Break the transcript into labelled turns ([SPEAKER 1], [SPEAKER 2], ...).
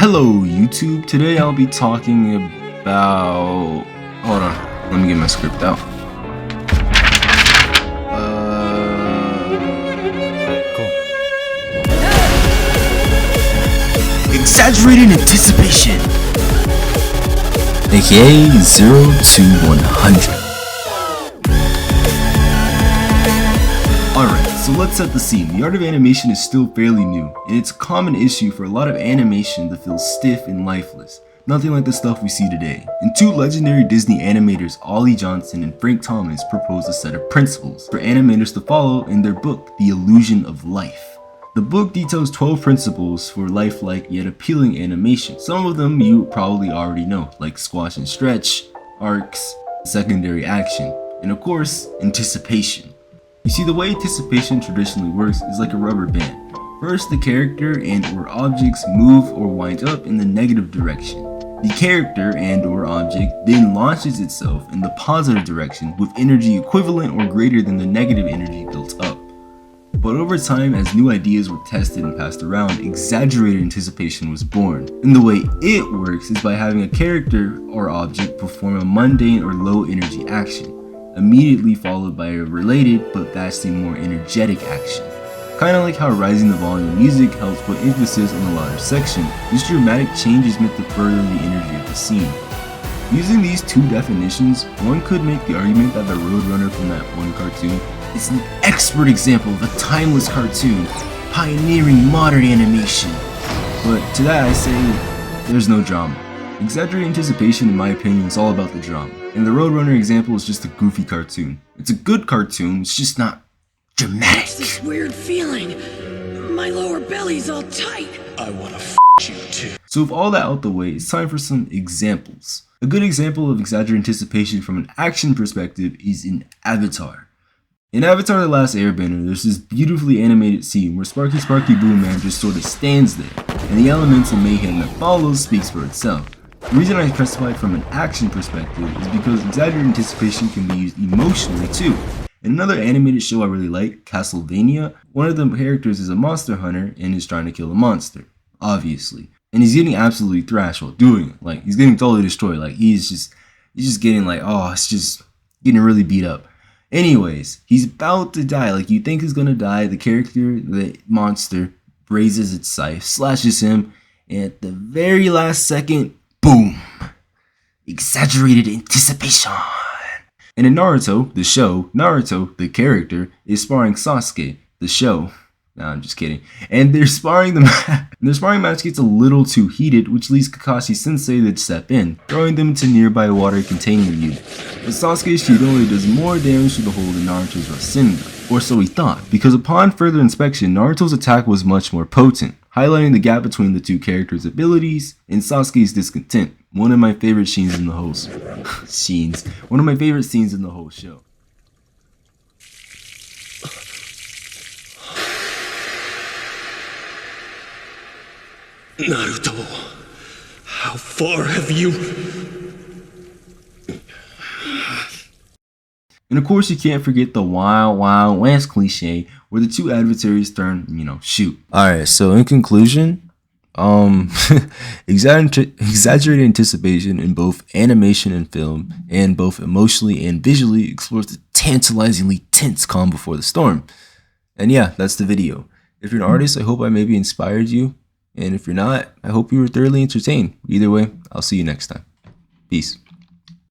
[SPEAKER 1] Hello YouTube, today I'll be talking about... Hold on, let me get my script out. Cool. Exaggerated anticipation, aka 0 to 100. Alright, so let's set the scene. The art of animation is still fairly new, and it's a common issue for a lot of animation to feel stiff and lifeless, nothing like the stuff we see today. And two legendary Disney animators, Ollie Johnson and Frank Thomas, proposed a set of principles for animators to follow in their book, The Illusion of Life. The book details 12 principles for lifelike yet appealing animation. Some of them you probably already know, like squash and stretch, arcs, secondary action, and of course, anticipation. You see, the way anticipation traditionally works is like a rubber band. First, the character and or objects move or wind up in the negative direction. The character and or object then launches itself in the positive direction with energy equivalent or greater than the negative energy built up. But over time, as new ideas were tested and passed around, exaggerated anticipation was born. And the way it works is by having a character or object perform a mundane or low energy action, immediately followed by a related but vastly more energetic action. Kinda like how rising the volume of music helps put emphasis on the louder section, this dramatic change is meant to further the energy of the scene. Using these two definitions, one could make the argument that the Roadrunner from that one cartoon is an expert example of a timeless cartoon, pioneering modern animation. But to that I say, there's no drama. Exaggerated anticipation, in my opinion, is all about the drama. And the Roadrunner example is just a goofy cartoon. It's a good cartoon, it's just not dramatic.
[SPEAKER 2] What's this weird feeling? My lower belly's all tight. I wanna you too.
[SPEAKER 1] So with all that out the way, it's time for some examples. A good example of exaggerated anticipation from an action perspective is in Avatar. In Avatar The Last Airbender, there's this beautifully animated scene where Sparky Boo Man just sort of stands there, and the elemental mayhem that follows speaks for itself. The reason I specified from an action perspective is because exaggerated anticipation can be used emotionally too. In another animated show I really like, Castlevania, one of the characters is a monster hunter and is trying to kill a monster, obviously. And he's getting absolutely thrashed while doing it. Like, he's getting totally destroyed. Like, he's just getting like, oh, it's just getting really beat up. Anyways, he's about to die. Like, you think he's gonna die. The character, the monster, raises its scythe, slashes him, and at the very last second, boom! Exaggerated anticipation. And in Naruto, the show, Naruto, the character, is sparring Sasuke, the show. Nah, I'm just kidding. And their sparring match gets a little too heated, which leads Kakashi Sensei to step in, throwing them into nearby water containing you. But Sasuke's Chidori does more damage to the hole than Naruto's Rasengan, or so he thought, because upon further inspection, Naruto's attack was much more potent, highlighting the gap between the two characters' abilities and Sasuke's discontent. One of my favorite scenes in the whole One of my favorite scenes in the whole show.
[SPEAKER 2] Naruto, how far have you...
[SPEAKER 1] And of course you can't forget the Wild Wild West cliche, where the two adversaries turn, shoot. Alright, so in conclusion, exaggerated anticipation in both animation and film, and both emotionally and visually, explores the tantalizingly tense calm before the storm. And yeah, that's the video. If you're an artist, I hope I maybe inspired you. And if you're not, I hope you were thoroughly entertained. Either way, I'll see you next time. Peace.